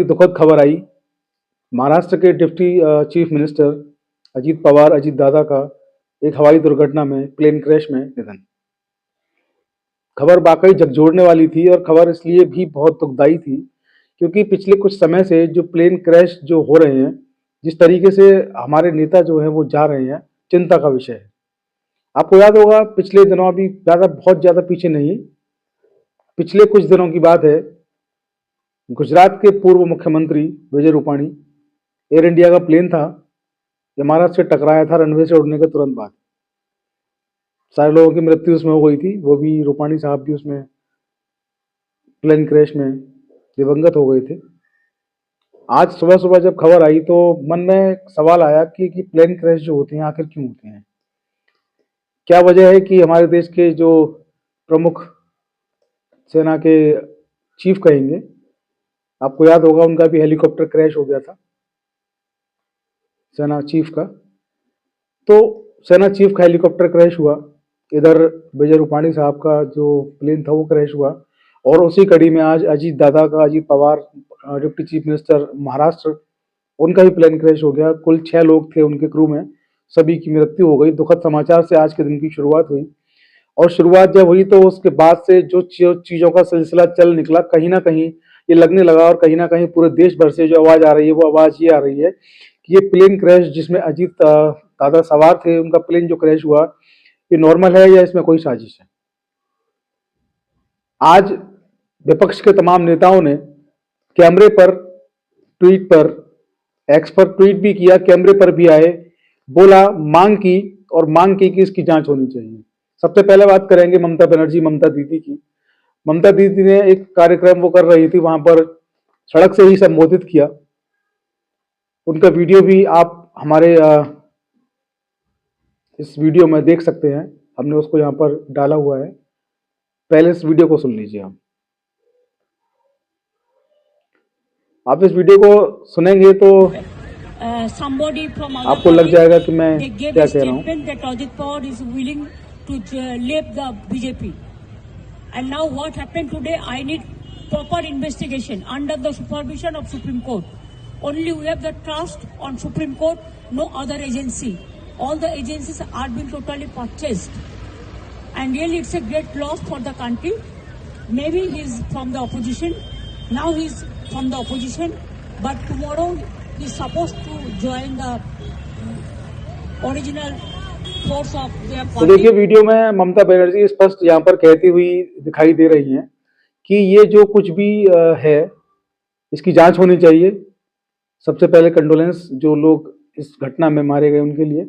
दुखद खबर आई। महाराष्ट्र के deputy chief minister Ajit Pawar, Ajit दादा का एक हवाई दुर्घटना में, प्लेन क्रैश में निधन। खबर वाकई झकझोरने वाली थी और खबर इसलिए भी बहुत दुखदाई थी क्योंकि पिछले कुछ समय से जो प्लेन क्रैश जो हो रहे हैं, जिस तरीके से हमारे नेता जो हैं वो जा रहे हैं, चिंता का विषय है। आपको याद होगा पिछले दिनों, अभी बहुत ज़्यादा पीछे नहीं, पिछले कुछ दिनों की बात है, गुजरात के पूर्व मुख्यमंत्री विजय रूपाणी, एयर इंडिया का प्लेन था, इमारत से टकराया था रनवे से उड़ने के तुरंत बाद। सारे लोगों की मृत्यु उसमें हो गई थी, वो भी रूपाणी साहब भी उसमें प्लेन क्रैश में दिवंगत हो गए थे। आज सुबह सुबह जब खबर आई तो मन में सवाल आया कि प्लेन क्रैश जो होते हैं आखिर क्यों होते हैं। क्या वजह है कि हमारे देश के जो प्रमुख सेना के चीफ कहेंगे, आपको याद होगा उनका भी हेलीकॉप्टर क्रैश हो गया था, सेना चीफ का। तो सेना चीफ का हेलीकॉप्टर क्रैश हुआ, इधर विजय रूपाणी साहब का जो प्लेन था वो क्रैश हुआ, और उसी कड़ी में आज अजीत दादा का, Ajit Pawar deputy chief minister Maharashtra, उनका भी प्लेन क्रैश हो गया। कुल 6 लोग थे उनके क्रू में, सभी की मृत्यु हो गई। दुखद समाचार से आज के दिन की शुरुआत हुई, और शुरुआत जब हुई तो उसके बाद से जो चीज़ों का सिलसिला चल निकला, कहीं ना कहीं ये लगने लगा, और कहीं ना कहीं पूरे देश भर से जो आवाज़ आ रही है वो आवाज़ ये आ रही है कि ये प्लेन क्रैश जिसमें अजीत दादा सवार थे, उनका प्लेन जो क्रैश हुआ, ये नॉर्मल है या इसमें कोई साजिश है। आज विपक्ष के तमाम नेताओं ने कैमरे पर, ट्वीट पर, एक्स पर ट्वीट भी किया, कैमरे पर भी आए, बोला, मांग की, और मांग की कि इसकी जांच होनी चाहिए। सबसे पहले बात करेंगे ममता बनर्जी, ममता दीदी की। ममता दीदी ने एक कार्यक्रम वो कर रही थी, वहां पर सड़क से ही संबोधित किया। उनका वीडियो भी आप हमारे इस वीडियो में देख सकते हैं, हमने उसको यहाँ पर डाला हुआ है। पहले इस वीडियो को सुन लीजिए। आप इस वीडियो को सुनेंगे तो आपको लग जाएगा कि मैं क्या कह रहा हूँ। Ajit Pawar is willing to leave the BJP. And now what happened today? I need proper investigation under the supervision of Supreme Court. Only we have the trust on Supreme Court, no other agency. All the agencies are being totally purchased. And really it's a great loss for the country. Maybe he's from the opposition. Now he's from the opposition. But tomorrow he's supposed to join the original force of their party. तो देखिए, video में ममता बनर्जी स्पष्ट यहाँ पर कहती हुई दिखाई दे रही हैं कि ये जो कुछ भी है इसकी जांच होनी चाहिए। सबसे पहले कंडोलेंस जो लोग इस घटना में मारे गए उनके लिए,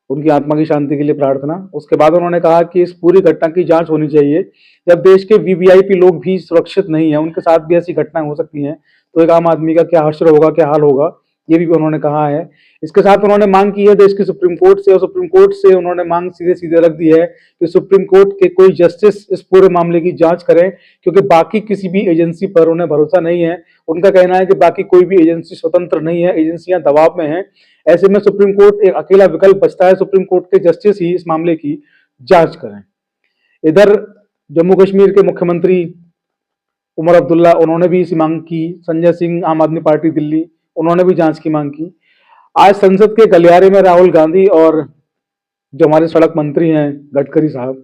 उनकी आत्मा की शांति के लिए प्रार्थना। उसके बाद उन्होंने कहा कि इस पूरी घटना की जांच होनी चाहिए। जब देश के वीवीआईपी लोग भी सुरक्षित नहीं है, उनके साथ भी ऐसी घटनाएं हो सकती हैं, तो एक आम आदमी का क्या हश्र होगा, क्या हाल होगा, ये भी उन्होंने कहा है। इसके साथ उन्होंने मांग की है देश की सुप्रीम कोर्ट से, और सुप्रीम कोर्ट से उन्होंने मांग सीधे सीधे रख दी है कि सुप्रीम कोर्ट के कोई जस्टिस इस पूरे मामले की जांच करें, क्योंकि बाकी किसी भी एजेंसी पर उन्हें भरोसा नहीं है। उनका कहना है कि बाकी कोई भी एजेंसी स्वतंत्र नहीं है, एजेंसियां दबाव में हैं। ऐसे में सुप्रीम कोर्ट एक अकेला विकल्प बचता है, सुप्रीम कोर्ट के जस्टिस ही इस मामले की जांच करें। इधर जम्मू कश्मीर के मुख्यमंत्री उमर अब्दुल्ला, उन्होंने भी इसी मांग की। संजय सिंह, आम आदमी पार्टी दिल्ली, उन्होंने भी जांच की मांग की। आज संसद के गलियारे में राहुल गांधी और जो हमारे सड़क मंत्री हैं गडकरी साहब,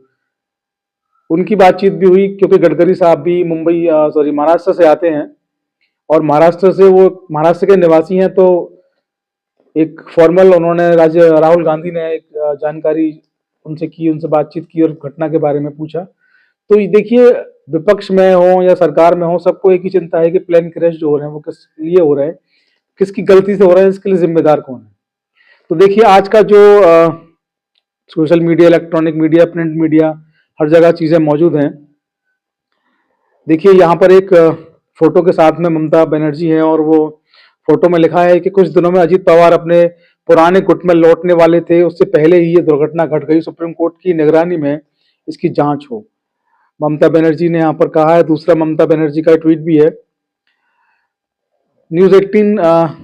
उनकी बातचीत भी हुई, क्योंकि गडकरी साहब भी महाराष्ट्र से आते हैं, और महाराष्ट्र के निवासी हैं। तो एक फॉर्मल उन्होंने राहुल गांधी ने एक जानकारी उनसे की, उनसे बातचीत की और घटना के बारे में पूछा। तो देखिए, विपक्ष में हो या सरकार में हो, सबको एक ही चिंता है कि प्लेन क्रैश जो हो रहे हैं वो किस लिए हो रहे हैं, किसकी गलती से हो रहा है, इसके लिए जिम्मेदार कौन है। तो देखिए, आज का जो social media, electronic media, print media, हर जगह चीजें मौजूद हैं। देखिए, यहाँ पर एक फोटो के साथ में ममता बनर्जी है, और वो फोटो में लिखा है कि कुछ दिनों में अजीत पवार अपने पुराने गुट में लौटने वाले थे, उससे पहले ही ये दुर्घटना घट गई। सुप्रीम कोर्ट की निगरानी में इसकी जांच हो, ममता बनर्जी ने यहाँ पर कहा है। दूसरा ममता बनर्जी का ट्वीट भी है, न्यूज 18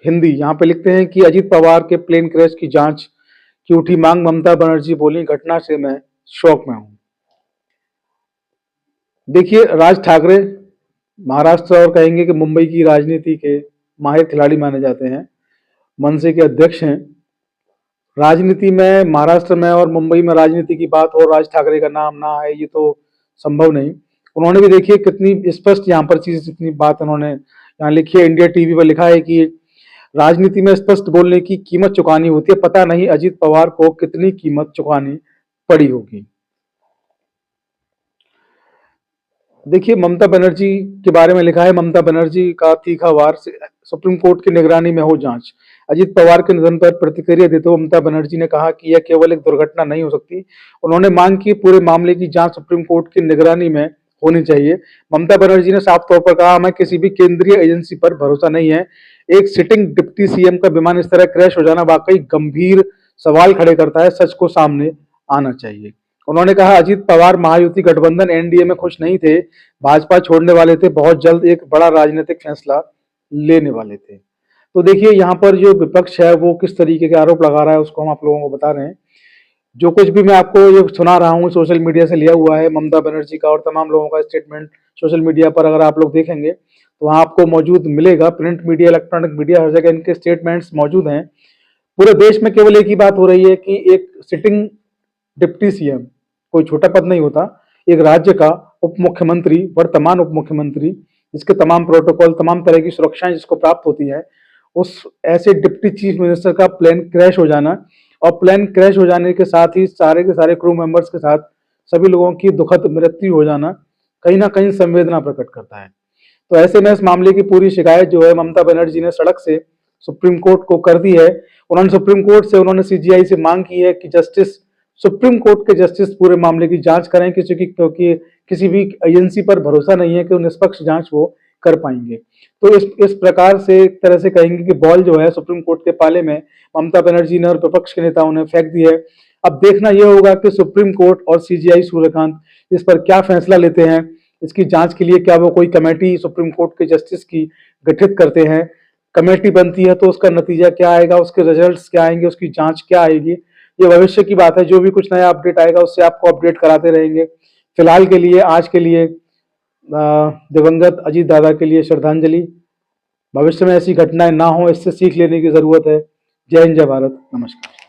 हिंदी, यहाँ पे लिखते हैं कि अजीत पवार के प्लेन क्रैश की जांच की उठी मांग, ममता बनर्जी बोली, घटना से मैं शौक में हूं। देखिए, राज ठाकरे महाराष्ट्र और कहेंगे कि मुंबई की राजनीति के माहिर खिलाड़ी माने जाते हैं, मनसे के अध्यक्ष हैं। राजनीति में महाराष्ट्र में और मुंबई में राजनीति की बात हो, राज ठाकरे का नाम ना आए, ये तो संभव नहीं। उन्होंने भी देखिए कितनी स्पष्ट यहाँ पर चीज, इतनी बात उन्होंने यहाँ लिखी है, इंडिया टीवी पर लिखा है कि राजनीति में स्पष्ट बोलने की कीमत चुकानी होती है, पता नहीं अजित पवार को कितनी कीमत चुकानी पड़ी होगी। देखिए ममता बनर्जी के बारे में लिखा है, ममता बनर्जी का तीखा वार, सुप्रीम कोर्ट की निगरानी में हो जांच। अजित पवार के निधन पर प्रतिक्रिया देते हुए ममता बनर्जी ने कहा कि यह केवल एक दुर्घटना नहीं हो सकती। उन्होंने मांग की पूरे मामले की जांच सुप्रीम कोर्ट की निगरानी में होनी चाहिए। ममता बनर्जी ने साफ तौर पर कहा, हमें किसी भी केंद्रीय एजेंसी पर भरोसा नहीं है। एक सिटिंग डिप्टी सीएम का विमान इस तरह क्रैश हो जाना वाकई गंभीर सवाल खड़े करता है, सच को सामने आना चाहिए। उन्होंने कहा, अजित पवार महायुति गठबंधन एनडीए में खुश नहीं थे, भाजपा छोड़ने वाले थे, बहुत जल्द एक बड़ा राजनीतिक फैसला लेने वाले थे। तो देखिए यहाँ पर जो विपक्ष है वो किस तरीके के आरोप लगा रहा है, उसको हम आप लोगों को बता रहे हैं। जो कुछ भी मैं आपको ये सुना रहा हूँ सोशल मीडिया से लिया हुआ है, ममता बनर्जी का और तमाम लोगों का स्टेटमेंट सोशल मीडिया पर अगर आप लोग देखेंगे तो वहाँ आपको मौजूद मिलेगा। प्रिंट मीडिया, इलेक्ट्रॉनिक मीडिया, हर जगह इनके स्टेटमेंट्स मौजूद हैं। पूरे देश में केवल एक ही बात हो रही है कि एक सिटिंग डिप्टी सीएम, कोई छोटा पद नहीं होता, एक राज्य का उप मुख्यमंत्री, वर्तमान उप मुख्यमंत्री, जिसके तमाम प्रोटोकॉल, तमाम तरह की सुरक्षाएं जिसको प्राप्त होती है, उस ऐसे डिप्टी चीफ मिनिस्टर का प्लेन क्रैश हो जाना, और प्लेन क्रैश हो जाने के साथ ही सारे के सारे क्रू मेंबर्स के साथ सभी लोगों की दुखद मृत्यु हो जाना कहीं ना कहीं संवेदना प्रकट करता है। तो ऐसे में इस मामले की पूरी शिकायत जो है ममता बनर्जी ने सड़क से सुप्रीम कोर्ट को कर दी है। उन्होंने सुप्रीम कोर्ट से, उन्होंने सीजीआई से मांग की है कि जस्टिस, सुप्रीम कोर्ट के जस्टिस पूरे मामले की जांच करें, क्योंकि किसी भी एजेंसी पर भरोसा नहीं है कि वो निष्पक्ष जांच वो कर पाएंगे। तो इस प्रकार से एक तरह से कहेंगे कि बॉल जो है सुप्रीम कोर्ट के पाले में ममता बनर्जी ने और विपक्ष के नेताओं ने फेंक दी है। अब देखना यह होगा कि सुप्रीम कोर्ट और सीजीआई सूर्यकांत इस पर क्या फैसला लेते हैं। इसकी जांच के लिए क्या वो कोई कमेटी सुप्रीम कोर्ट के जस्टिस की गठित करते हैं? कमेटी बनती है तो उसका नतीजा क्या आएगा, उसके रिजल्ट्स क्या आएंगे, उसकी जांच क्या आएगी, ये भविष्य की बात है। जो भी कुछ नया अपडेट आएगा उससे आपको अपडेट कराते रहेंगे। फिलहाल के लिए, आज के लिए दिवंगत अजीत दादा के लिए श्रद्धांजलि। भविष्य में ऐसी घटनाएं ना हो, इससे सीख लेने की जरूरत है। जय हिंद, जय भारत, नमस्कार।